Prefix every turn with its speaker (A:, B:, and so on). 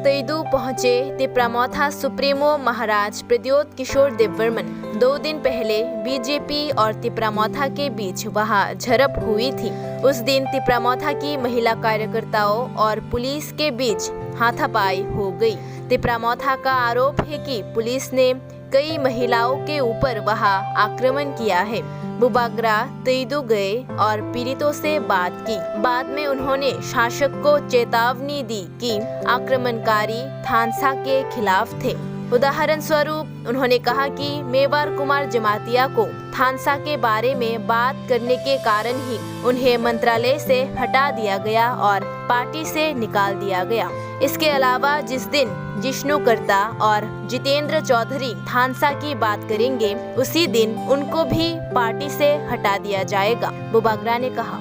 A: तेईदू पहुंचे तिप्रामौथा सुप्रीमो महाराज प्रद्योत किशोर देववर्मन। 2 दिन पहले बीजेपी और तिप्रामौथा के बीच वहां झड़प हुई थी। उस दिन तिप्रामौथा की महिला कार्यकर्ताओं और पुलिस के बीच हाथापाई हो गई। तिप्रामौथा का आरोप है कि पुलिस ने कई महिलाओं के ऊपर वहां आक्रमण किया है। बुबाग्रा तेईदू गए और पीड़ितों से बात की। बाद में उन्होंने शासक को चेतावनी दी कि आक्रमणकारी थानसा के खिलाफ थे। उदाहरण स्वरूप उन्होंने कहा कि मेवार कुमार जमातिया को थानसा के बारे में बात करने के कारण ही उन्हें मंत्रालय से हटा दिया गया और पार्टी से निकाल दिया गया। इसके अलावा जिस दिन जिष्णु कर्ता और जितेंद्र चौधरी थानसा की बात करेंगे, उसी दिन उनको भी पार्टी से हटा दिया जाएगा, बुबाग्रा ने कहा।